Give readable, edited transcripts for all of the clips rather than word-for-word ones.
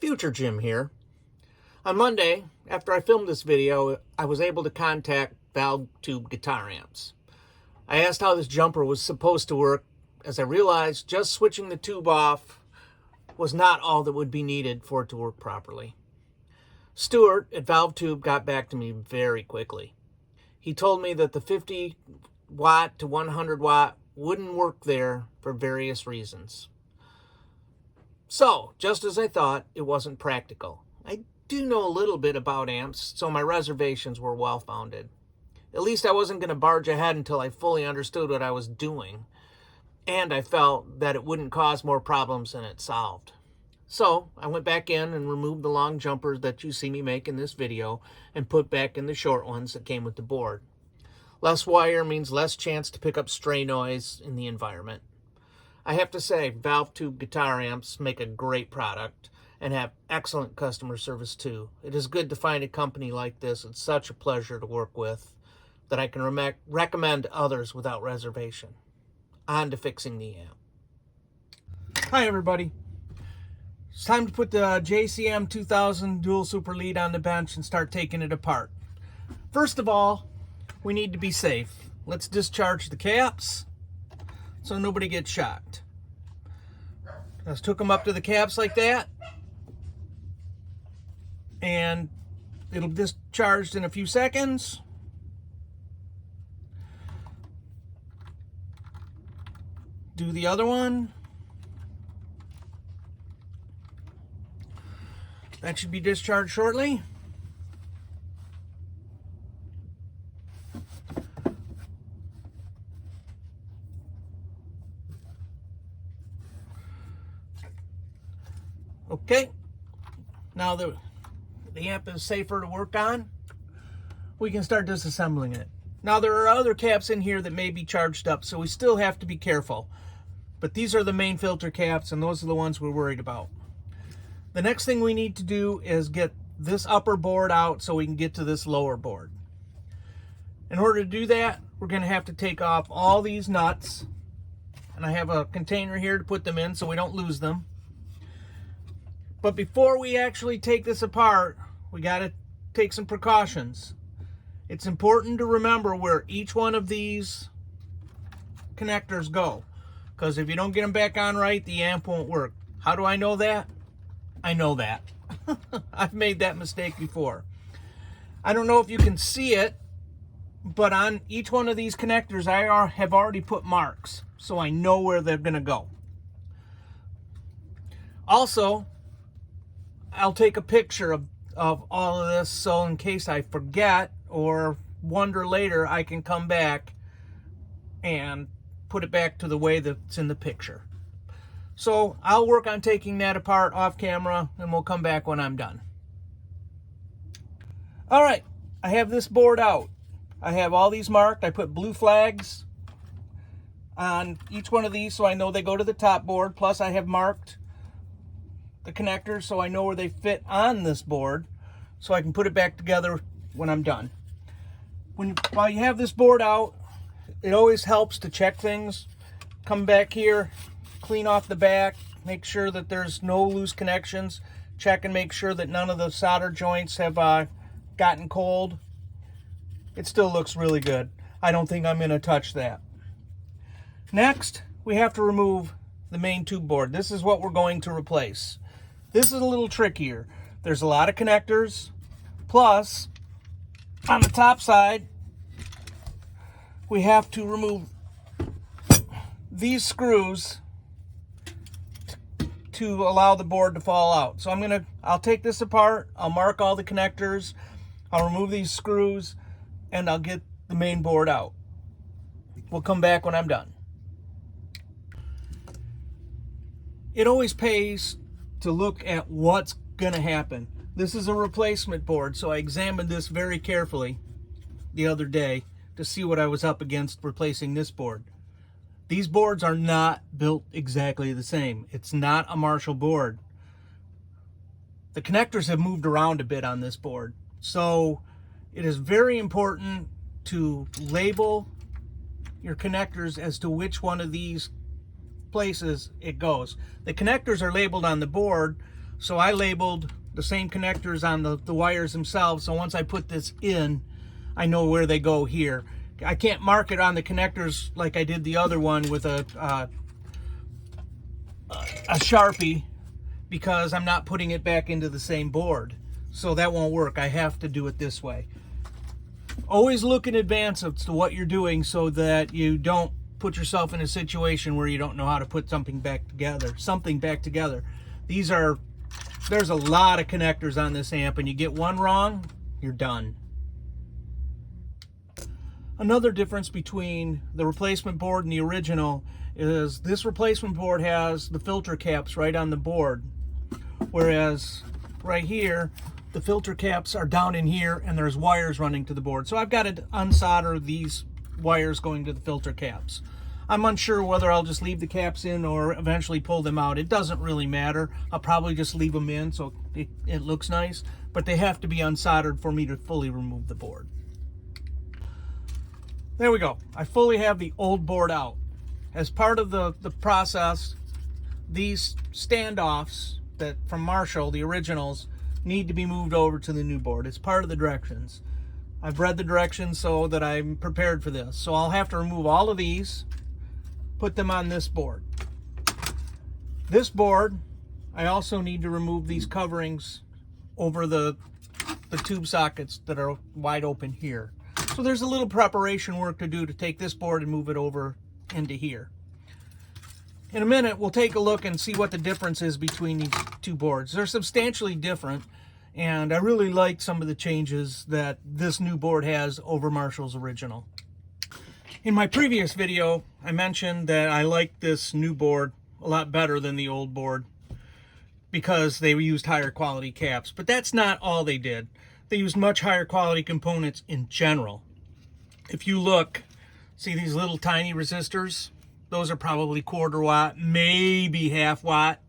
Future Jim here. On Monday, after I filmed this video, I was able to contact ValveTube guitar amps. I asked how this jumper was supposed to work, as I realized just switching the tube off was not all that would be needed for it to work properly. Stuart at ValveTube got back to me very quickly. He told me that the 50 watt to 100 watt wouldn't work there for various reasons. So, just as I thought, it wasn't practical. I do know a little bit about amps, so my reservations were well-founded. At least I wasn't going to barge ahead until I fully understood what I was doing, and I felt that it wouldn't cause more problems than it solved. So, I went back in and removed the long jumpers that you see me make in this video and put back in the short ones that came with the board. Less wire means less chance to pick up stray noise in the environment. I have to say, ValveTube guitar amps make a great product and have excellent customer service too. It is good to find a company like this. It's such a pleasure to work with that I can recommend others without reservation. On to fixing the amp. Hi everybody. It's time to put the JCM2000 dual super lead on the bench and start taking it apart. First of all, we need to be safe. Let's discharge the caps so nobody gets shocked. Just took them up to the caps like that, and it'll discharge in a few seconds. Do the other one. That should be discharged shortly. Okay, now the amp is safer to work on. We can start disassembling it. Now there are other caps in here that may be charged up, so we still have to be careful. But these are the main filter caps, and those are the ones we're worried about. The next thing we need to do is get this upper board out so we can get to this lower board. In order to do that, we're going to have to take off all these nuts. And I have a container here to put them in so we don't lose them. But before we actually take this apart, we got to take some precautions. It's important to remember where each one of these connectors go, because if you don't get them back on right, the amp won't work. How do I know that? I know that. I've made that mistake before. I don't know if you can see it, but on each one of these connectors, I have already put marks, so I know where they're going to go. Also, I'll take a picture of all of this, so in case I forget or wonder later, I can come back and put it back to the way that's in the picture. So I'll work on taking that apart off camera, and we'll come back when I'm done. All right, I have this board out. I have all these marked. I put blue flags on each one of these so I know they go to the top board. Plus I have marked the connectors so I know where they fit on this board, so I can put it back together when I'm done. While you have this board out, it always helps to check things. Come back here, clean off the back, make sure that there's no loose connections, check and make sure that none of the solder joints have gotten cold. It still looks really good. I don't think I'm going to touch that. Next, we have to remove the main tube board. This is what we're going to replace. This is a little trickier. There's a lot of connectors, plus on the top side we have to remove these screws to allow the board to fall out. So I'll take this apart, I'll mark all the connectors, I'll remove these screws, and I'll get the main board out. We'll come back when I'm done. It always pays to look at what's gonna happen. This is a replacement board, so I examined this very carefully the other day to see what I was up against replacing this board. These boards are not built exactly the same. It's not a Marshall board. The connectors have moved around a bit on this board, so it is very important to label your connectors as to which one of these places it goes. The connectors are labeled on the board, So I labeled the same connectors on the wires themselves. So once I put this in, I know where they go here. I can't mark it on the connectors like I did the other one with a Sharpie, because I'm not putting it back into the same board. So that won't work. I have to do it this way. Always look in advance as to what you're doing so that you don't put yourself in a situation where you don't know how to put something back together. There's a lot of connectors on this amp, and you get one wrong, you're done. Another difference between the replacement board and the original is this replacement board has the filter caps right on the board, whereas right here the filter caps are down in here and there's wires running to the board. So I've got to unsolder these wires going to the filter caps. I'm unsure whether I'll just leave the caps in or eventually pull them out. It doesn't really matter. I'll probably just leave them in so it looks nice, but they have to be unsoldered for me to fully remove the board. There we go. I fully have the old board out. As part of the process, these standoffs that from Marshall, the originals, need to be moved over to the new board. It's part of the directions. I've read the directions so that I'm prepared for this. So I'll have to remove all of these, put them on this board. This board, I also need to remove these coverings over the tube sockets that are wide open here. So there's a little preparation work to do to take this board and move it over into here. In a minute, we'll take a look and see what the difference is between these two boards. They're substantially different, and I really like some of the changes that this new board has over Marshall's original. In my previous video, I mentioned that I like this new board a lot better than the old board because they used higher quality caps, but that's not all they did. They used much higher quality components in general. If you look, see these little tiny resistors? Those are probably 1/4 watt, maybe 1/2 watt.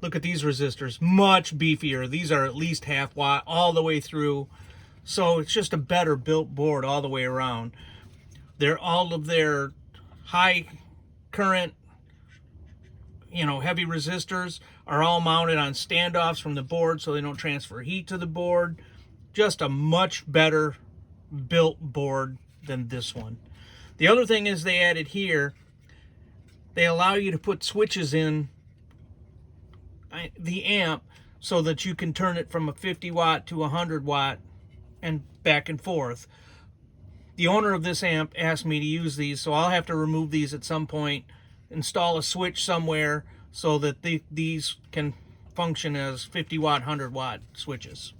Look at these resistors, much beefier. These are at least 1/2 watt all the way through. So it's just a better built board all the way around. All of their high current, heavy resistors are all mounted on standoffs from the board so they don't transfer heat to the board. Just a much better built board than this one. The other thing is they added here, they allow you to put switches in the amp so that you can turn it from a 50 watt to 100 watt and back and forth. The owner of this amp asked me to use these, so I'll have to remove these at some point, install a switch somewhere so that these can function as 50 watt, 100 watt switches.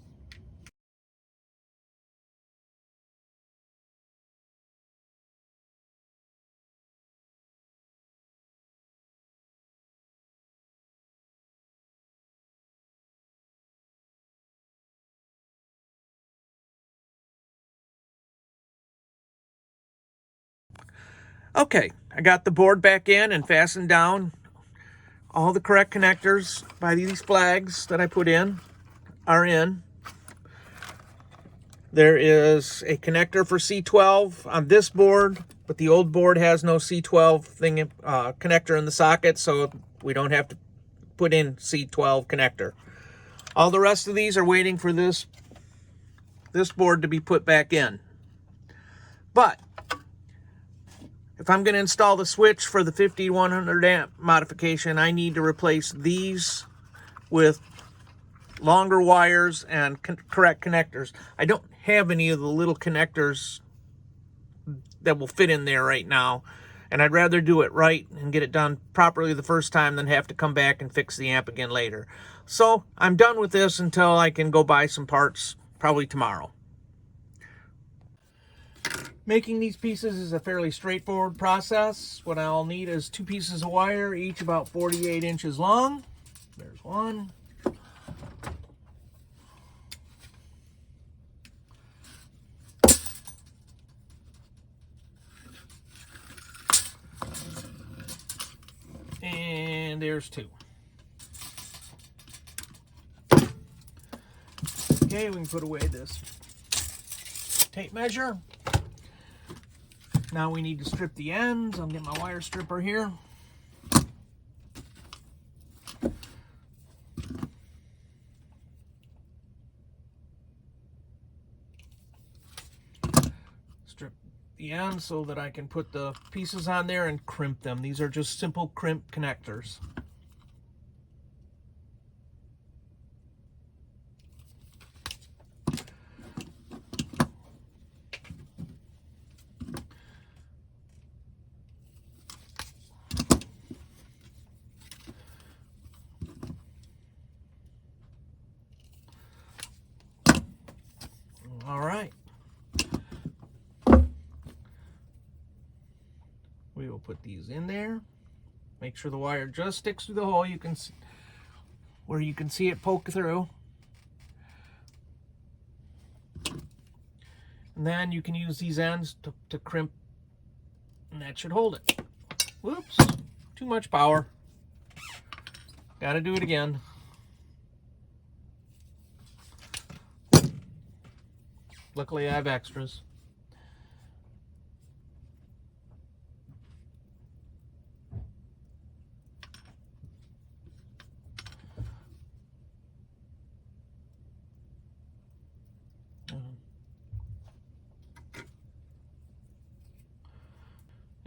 Okay, I got the board back in and fastened down. All the correct connectors by these flags that I put in are in. There is a connector for C12 on this board, but the old board has no C12 connector in the socket, so we don't have to put in C12 connector. All the rest of these are waiting for this board to be put back in. But if I'm going to install the switch for the 5100 amp modification, I need to replace these with longer wires and correct connectors. I don't have any of the little connectors that will fit in there right now, and I'd rather do it right and get it done properly the first time than have to come back and fix the amp again later. So I'm done with this until I can go buy some parts, probably tomorrow. Making these pieces is a fairly straightforward process. What I'll need is 2 pieces of wire, each about 48 inches long. There's one. And there's 2. Okay, we can put away this tape measure. Now we need to strip the ends. I'll get my wire stripper here. the end so that I can put the pieces on there and crimp them. These are just simple crimp connectors. All right. We will put these in there. Make sure the wire just sticks through the hole. You can see, where you can see it poke through. And then you can use these ends to crimp, and that should hold it. Whoops, too much power. Gotta do it again. Luckily I have extras.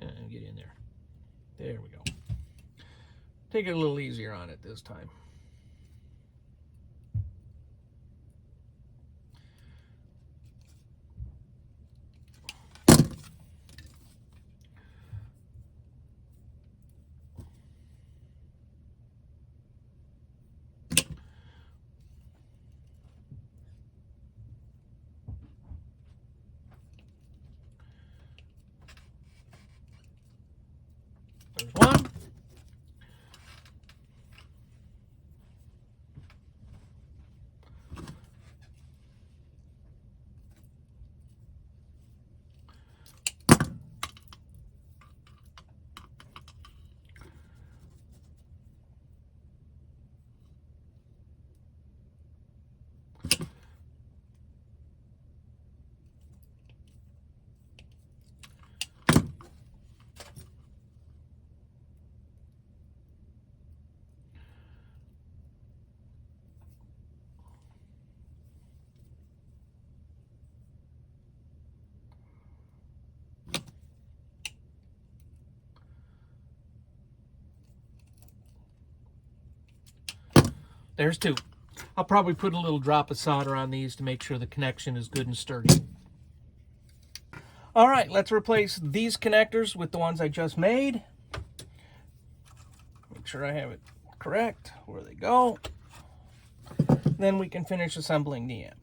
And get in there. There we go. Take it a little easier on it this time. There's one. There's two. I'll probably put a little drop of solder on these to make sure the connection is good and sturdy. All right, let's replace these connectors with the ones I just made. Make sure I have it correct where they go. Then we can finish assembling the amp.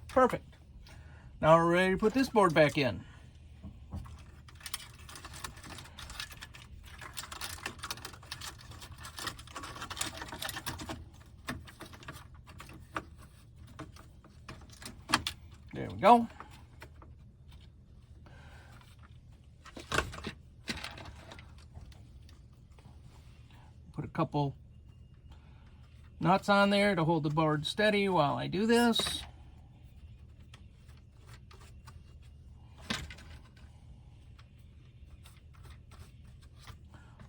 Perfect. Now we're ready to put this board back in. There we go. Put a couple nuts on there to hold the board steady while I do this.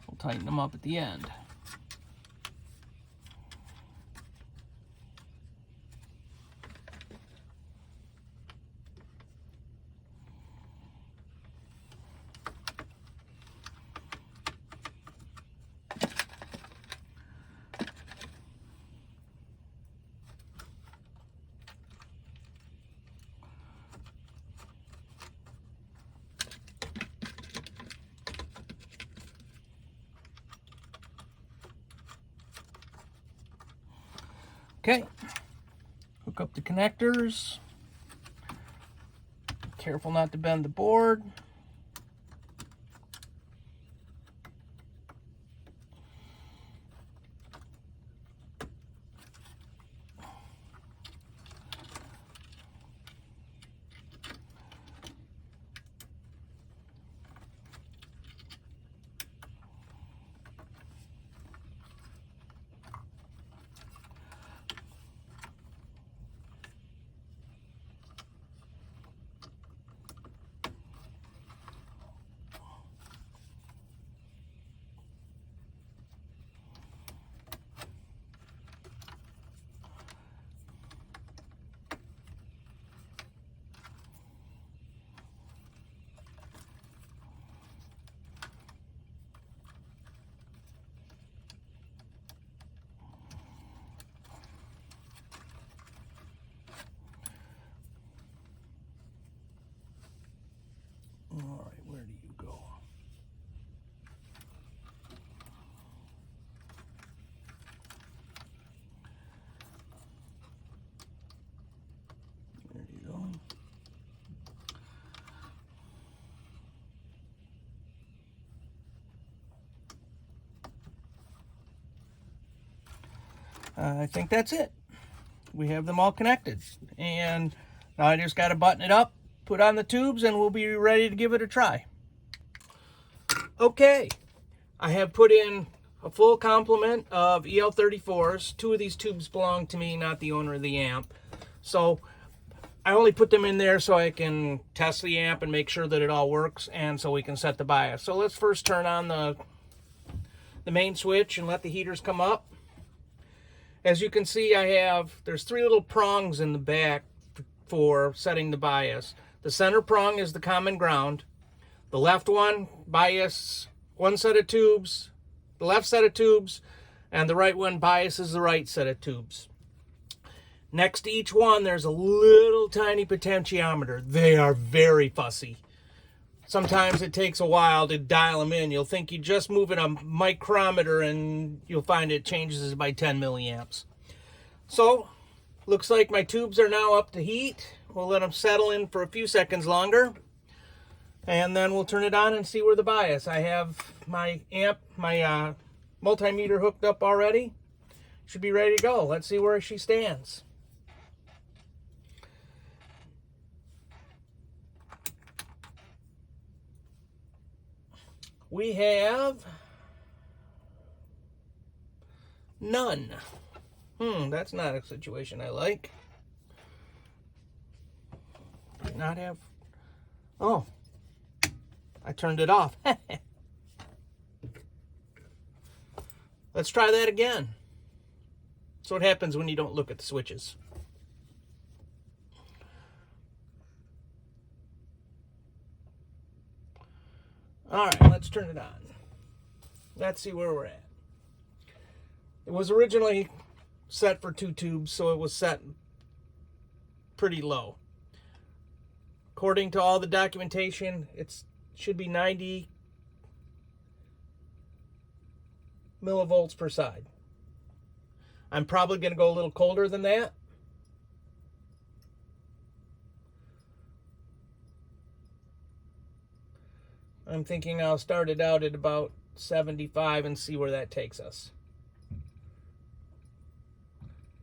We'll tighten them up at the end. Okay, hook up the connectors. Careful not to bend the board. I think that's it. We have them all connected. And now I just got to button it up, put on the tubes, and we'll be ready to give it a try. Okay, I have put in a full complement of EL34s. 2 of these tubes belong to me, not the owner of the amp. So I only put them in there so I can test the amp and make sure that it all works, and so we can set the bias. So let's first turn on the main switch and let the heaters come up. As you can see, there's 3 little prongs in the back for setting the bias. The center prong is the common ground. The left one, bias one set of tubes, the left set of tubes, and the right one biases the right set of tubes. Next to each one, there's a little tiny potentiometer. They are very fussy. Sometimes it takes a while to dial them in. You'll think you're just moving a micrometer and you'll find it changes by 10 milliamps. So, looks like my tubes are now up to heat. We'll let them settle in for a few seconds longer. And then we'll turn it on and see where the bias. I have my amp, my multimeter hooked up already. Should be ready to go. Let's see where she stands. We have none. That's not a situation I like. Did not have... Oh, I turned it off. Let's try that again. That's what happens when you don't look at the switches. All right, let's turn it on. Let's see where we're at. It was originally set for 2 tubes, so it was set pretty low. According to all the documentation, it should be 90 millivolts per side. I'm probably going to go a little colder than that. I'm thinking I'll start it out at about 75 and see where that takes us.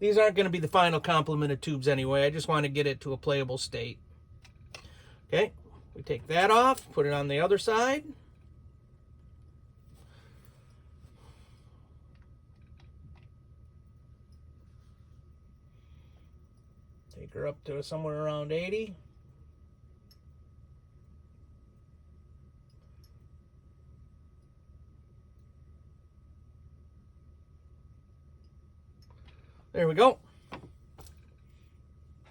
These aren't going to be the final complement of tubes anyway. I just want to get it to a playable state. Okay, we take that off, put it on the other side. Take her up to somewhere around 80. There we go.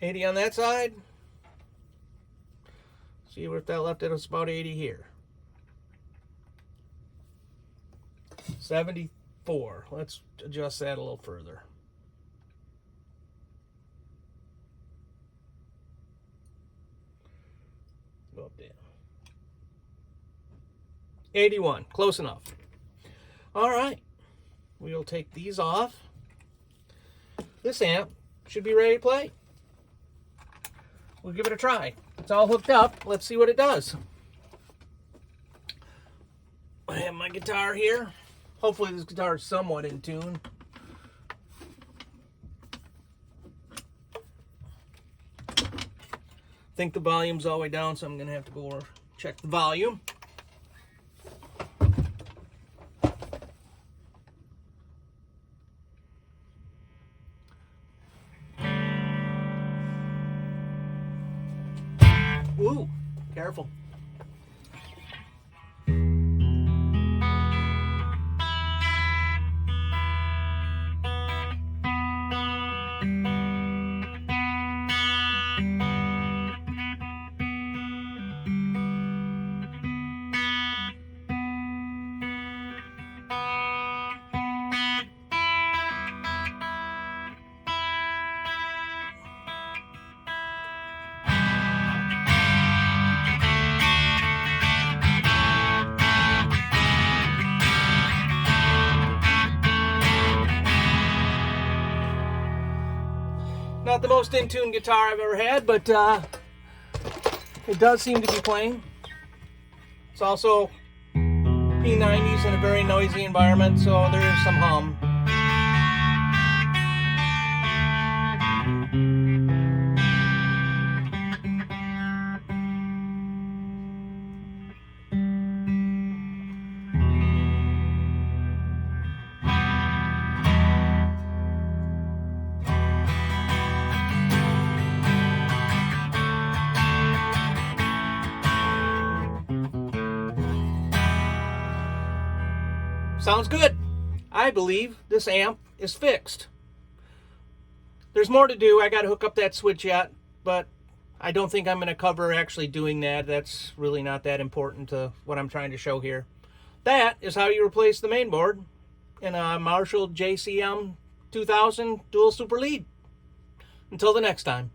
80 on that side. See if that left us about 80 here. 74. Let's adjust that a little further. Go up there. 81. Close enough. All right. We'll take these off. This amp should be ready to play. We'll give it a try. It's all hooked up. Let's see what it does. I have my guitar here. Hopefully this guitar is somewhat in tune. I think the volume's all the way down, so I'm going to have to go check the volume. Ooh, careful. Not the most in-tune guitar I've ever had, but it does seem to be playing. It's also P90s in a very noisy environment, so there is some hum. Sounds good. I believe this amp is fixed. There's more to do. I got to hook up that switch yet, but I don't think I'm going to cover actually doing that. That's really not that important to what I'm trying to show here. That is how you replace the main board in a Marshall JCM2000 dual super lead. Until the next time.